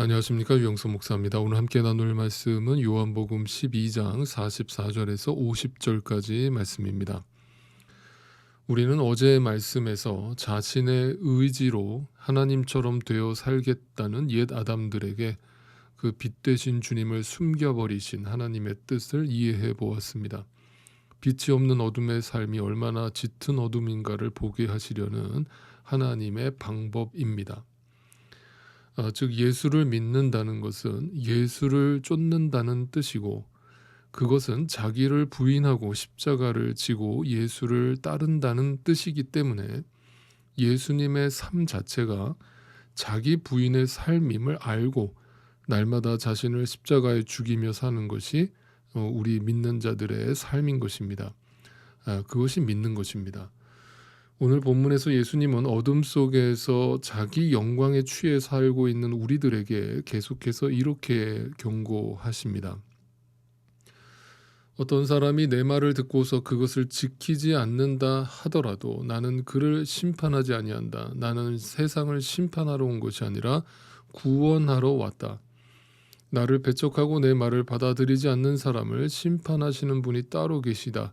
안녕하십니까, 유영수 목사입니다. 오늘 함께 나눌 말씀은 요한복음 12장 44절에서 50절까지 말씀입니다. 우리는 어제의 말씀에서 자신의 의지로 하나님처럼 되어 살겠다는 옛 아담들에게 그 빛 되신 주님을 숨겨버리신 하나님의 뜻을 이해해 보았습니다. 빛이 없는 어둠의 삶이 얼마나 짙은 어둠인가를 보게 하시려는 하나님의 방법입니다. 즉 예수를 믿는다는 것은 예수를 쫓는다는 뜻이고, 그것은 자기를 부인하고 십자가를 지고 예수를 따른다는 뜻이기 때문에 예수님의 삶 자체가 자기 부인의 삶임을 알고 날마다 자신을 십자가에 죽이며 사는 것이 우리 믿는 자들의 삶인 것입니다. 그것이 믿는 것입니다. 오늘 본문에서 예수님은 어둠 속에서 자기 영광에 취해 살고 있는 우리들에게 계속해서 이렇게 경고하십니다. 어떤 사람이 내 말을 듣고서 그것을 지키지 않는다 하더라도 나는 그를 심판하지 아니한다. 나는 세상을 심판하러 온 것이 아니라 구원하러 왔다. 나를 배척하고 내 말을 받아들이지 않는 사람을 심판하시는 분이 따로 계시다.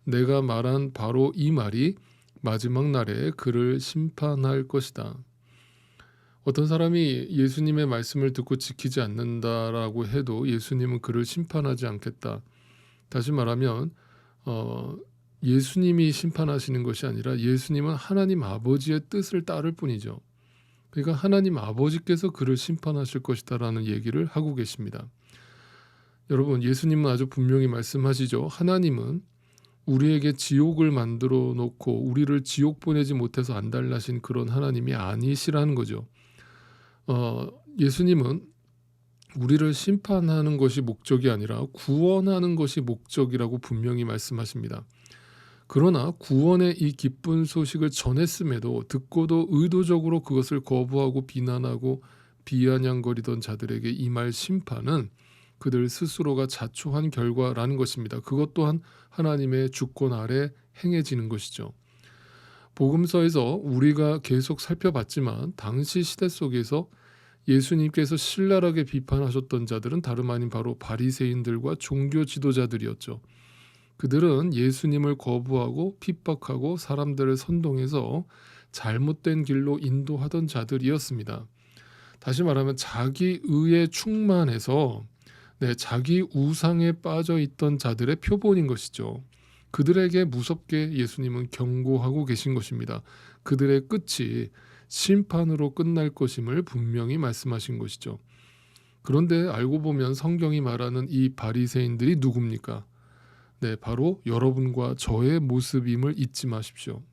내가 말한 바로 이 말이 마지막 날에 그를 심판할 것이다. 어떤 사람이 예수님의 말씀을 듣고 지키지 않는다라고 해도 예수님은 그를 심판하지 않겠다. 다시 말하면 예수님이 심판하시는 것이 아니라 예수님은 하나님 아버지의 뜻을 따를 뿐이죠. 그러니까 하나님 아버지께서 그를 심판하실 것이다라는 얘기를 하고 계십니다. 여러분, 예수님은 아주 분명히 말씀하시죠. 하나님은 우리에게 지옥을 만들어 놓고 우리를 지옥 보내지 못해서 안달나신 그런 하나님이 아니시라는 거죠. 예수님은 우리를 심판하는 것이 목적이 아니라 구원하는 것이 목적이라고 분명히 말씀하십니다. 그러나 구원의 이 기쁜 소식을 전했음에도 듣고도 의도적으로 그것을 거부하고 비난하고 비아냥거리던 자들에게 임할 심판은 그들 스스로가 자초한 결과라는 것입니다. 그것 또한 하나님의 주권 아래 행해지는 것이죠. 복음서에서 우리가 계속 살펴봤지만 당시 시대 속에서 예수님께서 신랄하게 비판하셨던 자들은 다름 아닌 바로 바리새인들과 종교 지도자들이었죠. 그들은 예수님을 거부하고 핍박하고 사람들을 선동해서 잘못된 길로 인도하던 자들이었습니다. 다시 말하면 자기 의에 충만해서 자기 우상에 빠져 있던 자들의 표본인 것이죠. 그들에게 무섭게 예수님은 경고하고 계신 것입니다. 그들의 끝이 심판으로 끝날 것임을 분명히 말씀하신 것이죠. 그런데 알고 보면 성경이 말하는 이 바리새인들이 누굽니까? 바로 여러분과 저의 모습임을 잊지 마십시오.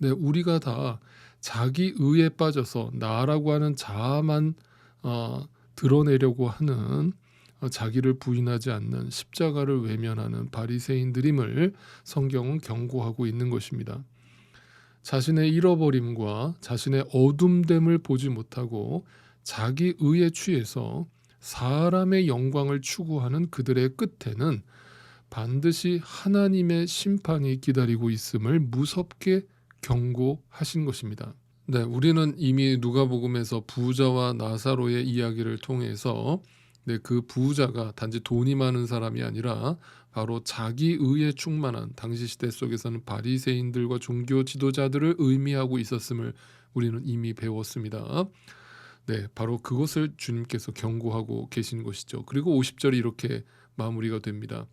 우리가 다 자기 의에 빠져서 나라고 하는 자아만 드러내려고 하는 자기를 부인하지 않는 십자가를 외면하는 바리새인들임을 성경은 경고하고 있는 것입니다. 자신의 잃어버림과 자신의 어둠됨을 보지 못하고 자기 의에 취해서 사람의 영광을 추구하는 그들의 끝에는 반드시 하나님의 심판이 기다리고 있음을 무섭게 경고하신 것입니다. 우리는 이미 누가복음에서 부자와 나사로의 이야기를 통해서 그 부자가 단지 돈이 많은 사람이 아니라 바로 자기 의에 충만한 당시 시대 속에서는 바리새인들과 종교 지도자들을 의미하고 있었음을 우리는 이미 배웠습니다. 바로 그것을 주님께서 경고하고 계신 것이죠. 그리고 50절이 이렇게 마무리가 됩니다.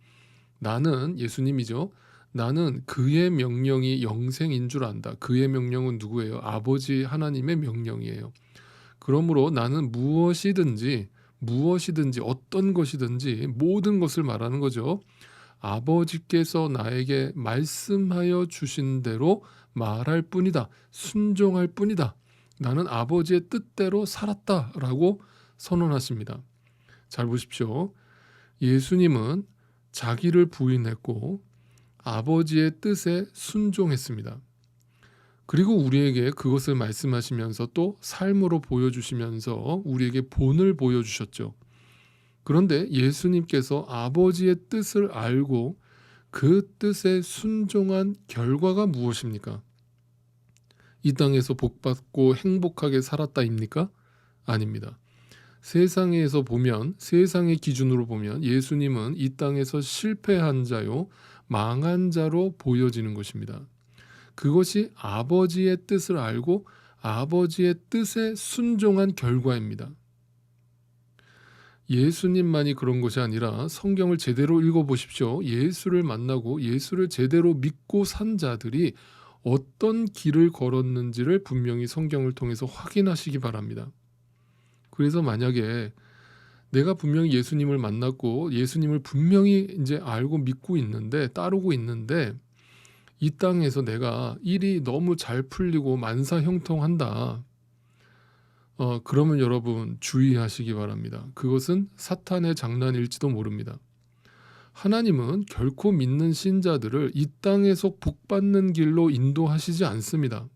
나는, 예수님이죠. 나는 그의 명령이 영생인 줄 안다. 그의 명령은 누구예요? 아버지 하나님의 명령이에요. 그러므로 나는 무엇이든지 어떤 것이든지 모든 것을 말하는 거죠. 아버지께서 나에게 말씀하여 주신 대로 말할 뿐이다. 순종할 뿐이다. 나는 아버지의 뜻대로 살았다라고 선언하십니다. 잘 보십시오. 예수님은 자기를 부인했고 아버지의 뜻에 순종했습니다. 그리고 우리에게 그것을 말씀하시면서 또 삶으로 보여주시면서 우리에게 본을 보여주셨죠. 그런데 예수님께서 아버지의 뜻을 알고 그 뜻에 순종한 결과가 무엇입니까? 이 땅에서 복받고 행복하게 살았다입니까? 아닙니다. 세상에서 보면, 세상의 기준으로 보면 예수님은 이 땅에서 실패한 자요, 망한 자로 보여지는 것입니다. 그것이 아버지의 뜻을 알고 아버지의 뜻에 순종한 결과입니다. 예수님만이 그런 것이 아니라 성경을 제대로 읽어보십시오. 예수를 만나고 예수를 제대로 믿고 산 자들이 어떤 길을 걸었는지를 분명히 성경을 통해서 확인하시기 바랍니다. 그래서 만약에 내가 분명히 예수님을 만났고 예수님을 분명히 이제 알고 믿고 있는데, 따르고 있는데, 이 땅에서 내가 일이 너무 잘 풀리고 만사형통한다. 그러면 여러분 주의하시기 바랍니다. 그것은 사탄의 장난일지도 모릅니다. 하나님은 결코 믿는 신자들을 이 땅에서 복받는 길로 인도하시지 않습니다.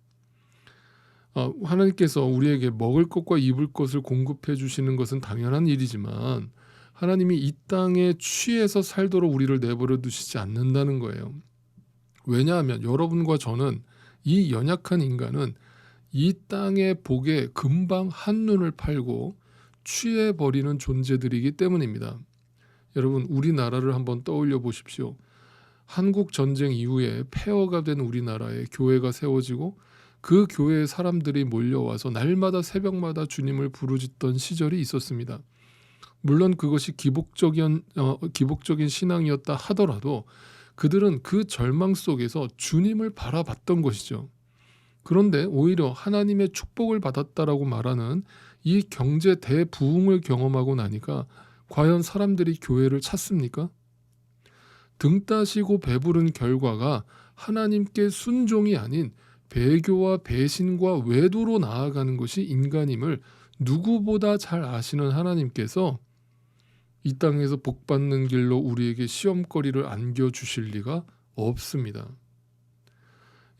하나님께서 우리에게 먹을 것과 입을 것을 공급해 주시는 것은 당연한 일이지만 하나님이 이 땅에 취해서 살도록 우리를 내버려 두시지 않는다는 거예요. 왜냐하면 여러분과 저는, 이 연약한 인간은 이 땅의 복에 금방 한눈을 팔고 취해버리는 존재들이기 때문입니다. 여러분, 우리나라를 한번 떠올려 보십시오. 한국 전쟁 이후에 폐허가 된 우리나라에 교회가 세워지고 그 교회에 사람들이 몰려와서 날마다 새벽마다 주님을 부르짖던 시절이 있었습니다. 물론 그것이 기복적인 신앙이었다 하더라도 그들은 그 절망 속에서 주님을 바라봤던 것이죠. 그런데 오히려 하나님의 축복을 받았다라고 말하는 이 경제 대부흥을 경험하고 나니까 과연 사람들이 교회를 찾습니까? 등 따시고 배부른 결과가 하나님께 순종이 아닌 배교와 배신과 외도로 나아가는 것이 인간임을 누구보다 잘 아시는 하나님께서 이 땅에서 복받는 길로 우리에게 시험거리를 안겨주실 리가 없습니다.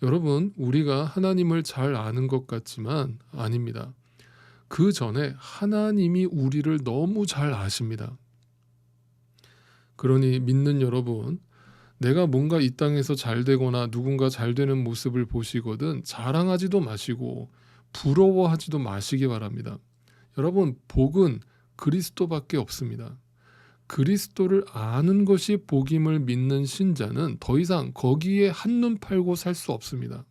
여러분, 우리가 하나님을 잘 아는 것 같지만 아닙니다. 그 전에 하나님이 우리를 너무 잘 아십니다. 그러니 믿는 여러분, 내가 뭔가 이 땅에서 잘 되거나 누군가 잘 되는 모습을 보시거든 자랑하지도 마시고 부러워하지도 마시기 바랍니다. 여러분, 복은 그리스도밖에 없습니다. 그리스도를 아는 것이 복임을 믿는 신자는 더 이상 거기에 한눈 팔고 살 수 없습니다.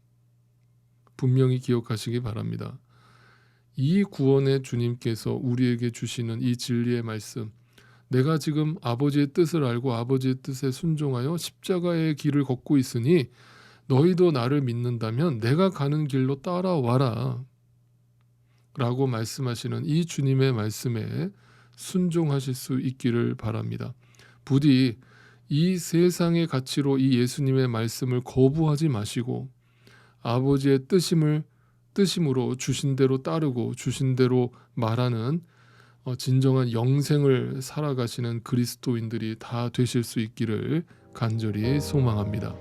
분명히 기억하시기 바랍니다. 이 구원의 주님께서 우리에게 주시는 이 진리의 말씀, 내가 지금 아버지의 뜻을 알고 아버지의 뜻에 순종하여 십자가의 길을 걷고 있으니 너희도 나를 믿는다면 내가 가는 길로 따라와라 라고 말씀하시는 이 주님의 말씀에 순종하실 수 있기를 바랍니다. 부디 이 세상의 가치로 이 예수님의 말씀을 거부하지 마시고 아버지의 뜻임으로 주신 대로 따르고 주신 대로 말하는 진정한 영생을 살아가시는 그리스도인들이 다 되실 수 있기를 간절히 소망합니다.